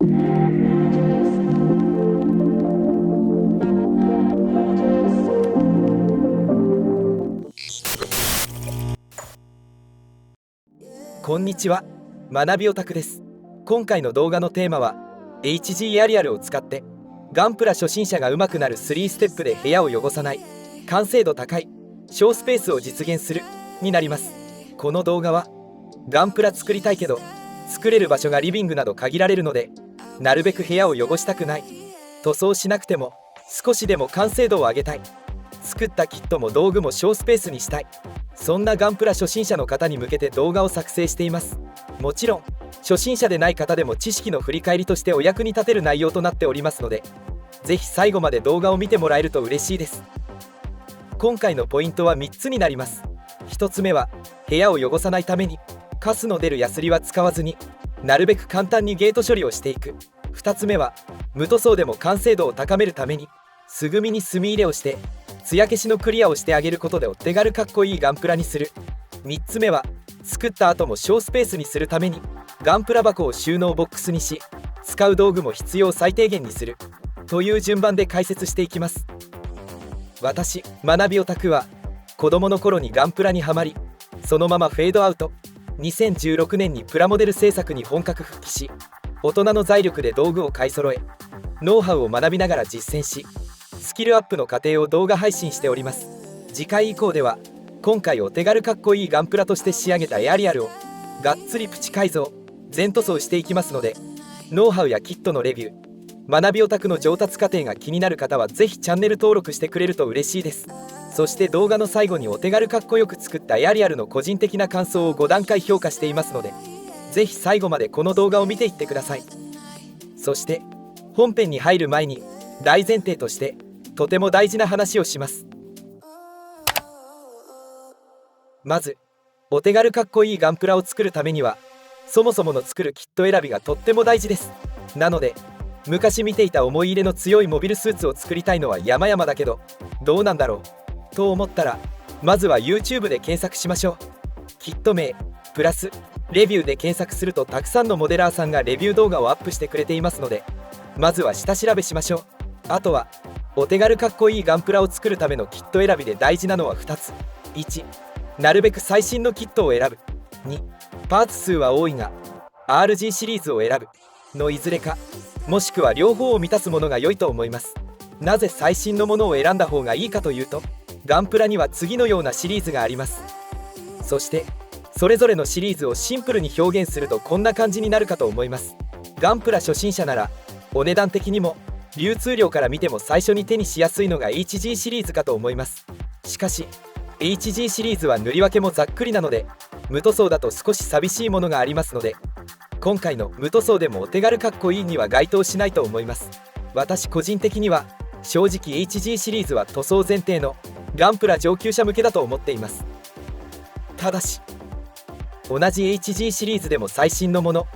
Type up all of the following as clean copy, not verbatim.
こんにちは、学びオタクです。今回の動画のテーマは HG エアリアルを使ってガンプラ初心者が上手くなる3ステップで部屋を汚さない、完成度高い小スペースを実現するになります。この動画はガンプラ作りたいけど作れる場所がリビングなど限られるので、なるべく部屋を汚したくない、塗装しなくても少しでも完成度を上げたい、作ったキットも道具も小スペースにしたい、そんなガンプラ初心者の方に向けて動画を作成しています。もちろん初心者でない方でも知識の振り返りとしてお役に立てる内容となっておりますので、ぜひ最後まで動画を見てもらえると嬉しいです。今回のポイントは3つになります。1つ目は部屋を汚さないためにカスの出るヤスリは使わずになるべく簡単にゲート処理をしていく。2つ目は無塗装でも完成度を高めるために素組みに墨入れをして艶消しのクリアをしてあげることでお手軽かっこいいガンプラにする。3つ目は作った後も小スペースにするためにガンプラ箱を収納ボックスにし、使う道具も必要最低限にするという順番で解説していきます。私、学びオタクは子供の頃にガンプラにはまり、そのままフェードアウト。2016年にプラモデル制作に本格復帰し、大人の財力で道具を買い揃え、ノウハウを学びながら実践し、スキルアップの過程を動画配信しております。次回以降では今回お手軽かっこいいガンプラとして仕上げたエアリアルをがっつりプチ改造、全塗装していきますので、ノウハウやキットのレビュー、学びオタクの上達過程が気になる方はぜひチャンネル登録してくれると嬉しいです。そして動画の最後にお手軽かっこよく作ったエアリアルの個人的な感想を5段階評価していますので、ぜひ最後までこの動画を見ていってください。そして本編に入る前に大前提としてとても大事な話をします。まずお手軽かっこいいガンプラを作るためにはそもそもの作るキット選びがとっても大事です。なので昔見ていた思い入れの強いモビルスーツを作りたいのは山々だけどどうなんだろうと思ったら、まずは YouTube で検索しましょう。キット名プラスレビューで検索するとたくさんのモデラーさんがレビュー動画をアップしてくれていますので、まずは下調べしましょう。あとはお手軽かっこいいガンプラを作るためのキット選びで大事なのは2つ。1、なるべく最新のキットを選ぶ。2、パーツ数は多いが RG シリーズを選ぶのいずれか、もしくは両方を満たすものが良いと思います。なぜ最新のものを選んだ方がいいかというと、ガンプラには次のようなシリーズがあります。そしてそれぞれのシリーズをシンプルに表現するとこんな感じになるかと思います。ガンプラ初心者ならお値段的にも流通量から見ても最初に手にしやすいのが HG シリーズかと思います。しかし HG シリーズは塗り分けもざっくりなので、無塗装だと少し寂しいものがありますので、今回の無塗装でもお手軽かっこいいには該当しないと思います。私個人的には正直 HG シリーズは塗装前提のガンプラ上級者向けだと思っています。ただし同じ HG シリーズでも最新のもの、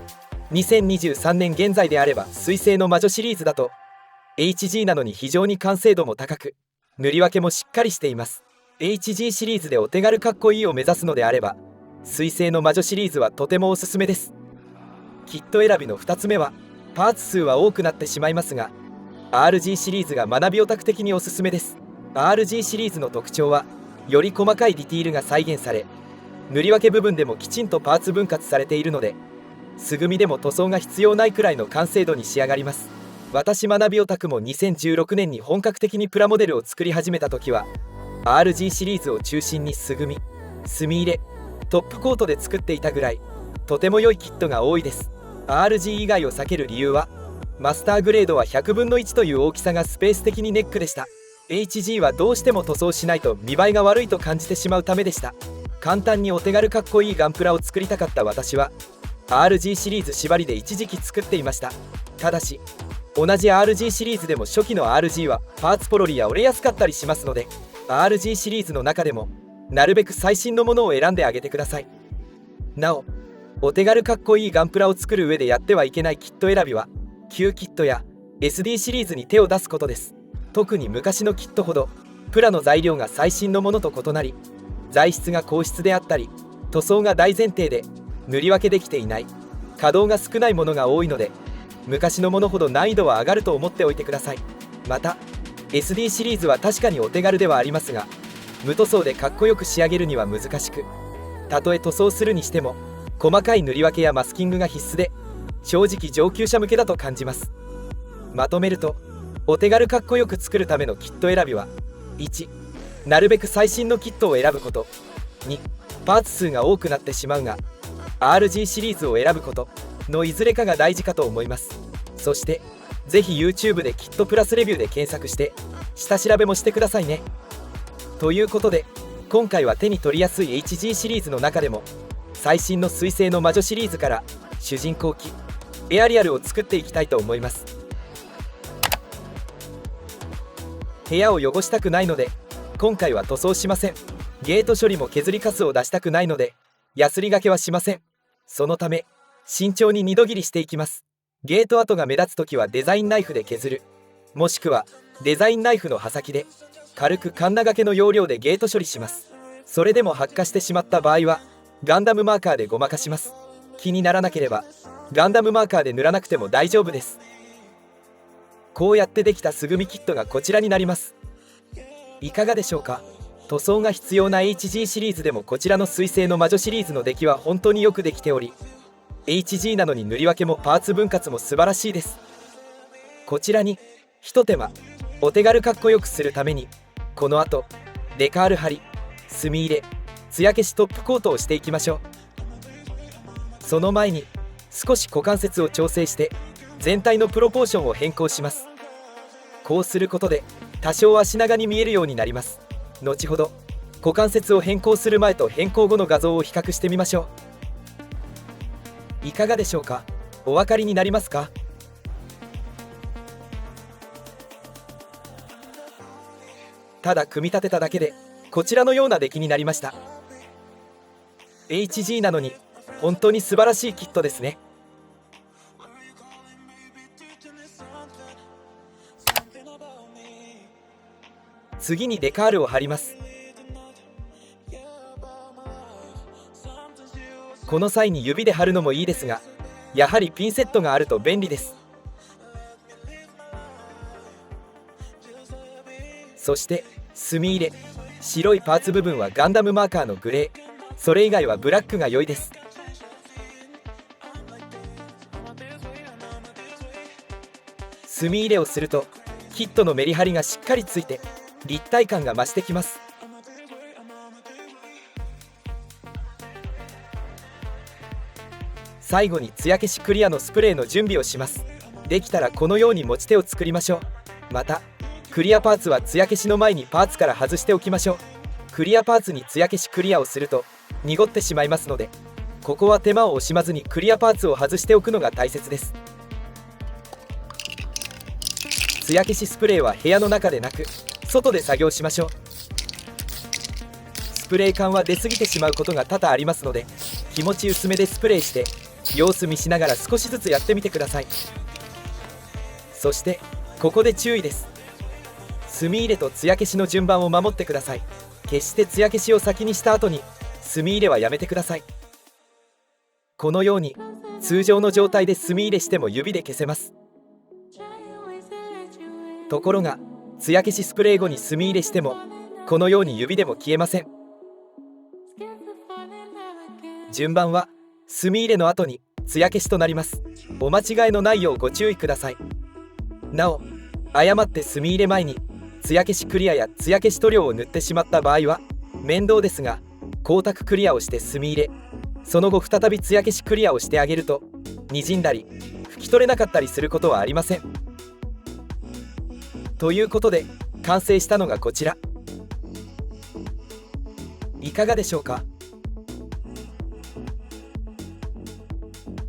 2023年現在であれば水星の魔女シリーズだと HG なのに非常に完成度も高く、塗り分けもしっかりしています。 HG シリーズでお手軽かっこいいを目指すのであれば水星の魔女シリーズはとてもおすすめです。キット選びの2つ目はパーツ数は多くなってしまいますが RG シリーズが学びオタク的におすすめです。 RG シリーズの特徴はより細かいディティールが再現され、塗り分け部分でもきちんとパーツ分割されているので、素組みでも塗装が必要ないくらいの完成度に仕上がります。私学びオタクも2016年に本格的にプラモデルを作り始めた時は RG シリーズを中心に素組み、墨入れ、トップコートで作っていたぐらいとても良いキットが多いです。 RG 以外を避ける理由はマスターグレードは100分の1という大きさがスペース的にネックでした。 HG はどうしても塗装しないと見栄えが悪いと感じてしまうためでした。簡単にお手軽かっこいいガンプラを作りたかった私は RG シリーズ縛りで一時期作っていました。ただし同じ RG シリーズでも初期の RG はパーツポロリや折れやすかったりしますので、 RG シリーズの中でもなるべく最新のものを選んであげてください。なおお手軽かっこいいガンプラを作る上でやってはいけないキット選びは Q キットや SD シリーズに手を出すことです。特に昔のキットほどプラの材料が最新のものと異なり、材質が硬質であったり塗装が大前提で塗り分けできていない、稼働が少ないものが多いので昔のものほど難易度は上がると思っておいてください。また SD シリーズは確かにお手軽ではありますが、無塗装でかっこよく仕上げるには難しく、たとえ塗装するにしても細かい塗り分けやマスキングが必須で、正直上級者向けだと感じます。まとめると、お手軽かっこよく作るためのキット選びは、1、なるべく最新のキットを選ぶこと。2、パーツ数が多くなってしまうが RG シリーズを選ぶことのいずれかが大事かと思います。そしてぜひ YouTube でキットプラスレビューで検索して下調べもしてくださいね。ということで、今回は手に取りやすい HG シリーズの中でも最新の水星の魔女シリーズから主人公機エアリアルを作っていきたいと思います。部屋を汚したくないので今回は塗装しません。ゲート処理も削りカスを出したくないのでヤスリがけはしません。そのため慎重に2度切りしていきます。ゲート跡が目立つときはデザインナイフで削る、もしくはデザインナイフの刃先で軽くカンナ掛けの要領でゲート処理します。それでも発火してしまった場合はガンダムマーカーでごまかします。気にならなければガンダムマーカーで塗らなくても大丈夫です。こうやってできた素組みキットがこちらになります。いかがでしょうか。塗装が必要な HG シリーズでもこちらの水星の魔女シリーズの出来は本当によくできており、 HG なのに塗り分けもパーツ分割も素晴らしいです。こちらにひと手間お手軽かっこよくするために、この後デカール貼り、墨入れ、艶消しトップコートをしていきましょう。その前に少し股関節を調整して全体のプロポーションを変更します。こうすることで多少足長に見えるようになります。後ほど股関節を変更する前と変更後の画像を比較してみましょう。いかがでしょうか。お分かりになりますか。ただ組み立てただけでこちらのような出来になりました。 HG なのに本当に素晴らしいキットですね。次にデカールを貼ります。この際に指で貼るのもいいですが、やはりピンセットがあると便利です。そして墨入れ、白いパーツ部分はガンダムマーカーのグレー、それ以外はブラックが良いです。墨入れをするとキットのメリハリがしっかりついて立体感が増してきます。最後に艶消しクリアのスプレーの準備をします。できたらこのように持ち手を作りましょう。またクリアパーツは艶消しの前にパーツから外しておきましょう。クリアパーツに艶消しクリアをすると濁ってしまいますので、ここは手間を惜しまずにクリアパーツを外しておくのが大切です。艶消しスプレーは部屋の中でなく外で作業しましょう。スプレー感は出過ぎてしまうことが多々ありますので、気持ち薄めでスプレーして様子見しながら少しずつやってみてください。そしてここで注意です。墨入れと艶消しの順番を守ってください。決して艶消しを先にした後に墨入れはやめてください。このように通常の状態で墨入れしても指で消せます。ところが艶消しスプレー後に墨入れしてもこのように指でも消えません。順番は墨入れの後に艶消しとなります。お間違いのないようご注意ください。なお誤って墨入れ前に艶消しクリアや艶消し塗料を塗ってしまった場合は面倒ですが、光沢クリアをして墨入れ、その後再び艶消しクリアをしてあげるとにじんだり拭き取れなかったりすることはありません。ということで完成したのがこちら。いかがでしょうか。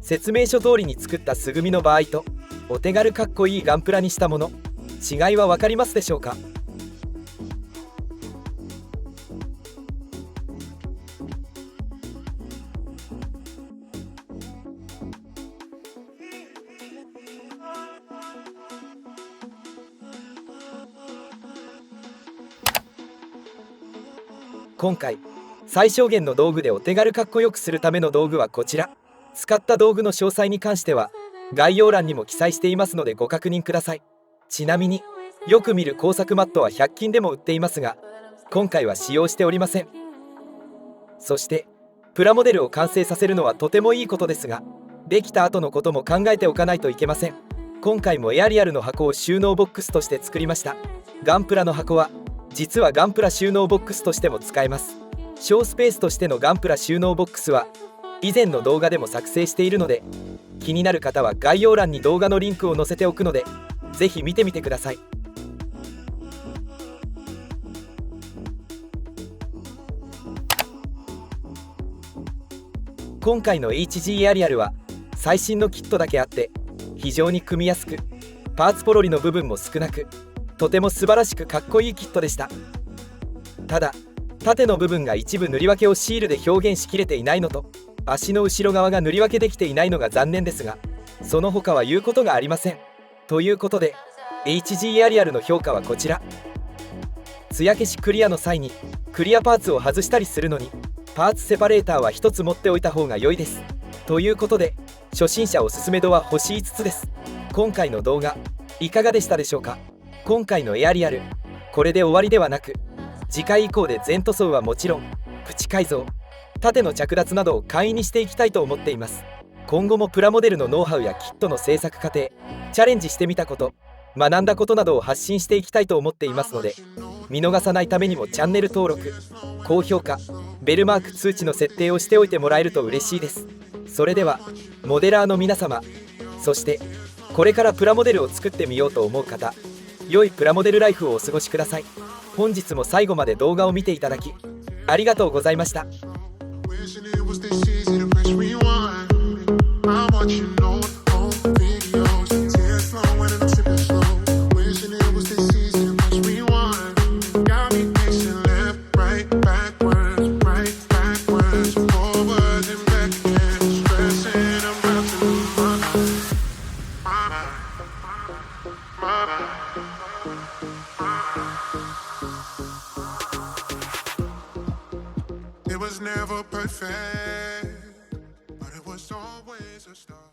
説明書通りに作った素組みの場合とお手軽かっこいいガンプラにしたもの、違いは分かりますでしょうか。今回最小限の道具でお手軽かっこよくするための道具はこちら。使った道具の詳細に関しては概要欄にも記載していますのでご確認ください。ちなみによく見る工作マットは100均でも売っていますが、今回は使用しておりません。そしてプラモデルを完成させるのはとてもいいことですが、できた後のことも考えておかないといけません。今回もエアリアルの箱を収納ボックスとして作りました。ガンプラの箱は実はガンプラ収納ボックスとしても使えます。小スペースとしてのガンプラ収納ボックスは以前の動画でも作成しているので、気になる方は概要欄に動画のリンクを載せておくのでぜひ見てみてください。今回の HG エアリアルは最新のキットだけあって非常に組みやすく、パーツポロリの部分も少なく、とても素晴らしくかっこいいキットでした。ただ縦の部分が一部塗り分けをシールで表現しきれていないのと、足の後ろ側が塗り分けできていないのが残念ですが、その他は言うことがありません。ということで HG エアリアルの評価はこちら。艶消しクリアの際にクリアパーツを外したりするのにパーツセパレーターは1つ持っておいた方が良いです。ということで初心者おすすめ度は星5つです。今回の動画いかがでしたでしょうか。今回のエアリアル、これで終わりではなく、次回以降で全塗装はもちろんプチ改造、縦の着脱などを簡易にしていきたいと思っています。今後もプラモデルのノウハウやキットの製作過程、チャレンジしてみたこと、学んだことなどを発信していきたいと思っていますので、見逃さないためにもチャンネル登録、高評価、ベルマーク通知の設定をしておいてもらえると嬉しいです。それではモデラーの皆様、そしてこれからプラモデルを作ってみようと思う方、良いプラモデルライフをお過ごしください。本日も最後まで動画を見ていただきありがとうございました。It was never perfect, but it was always a start.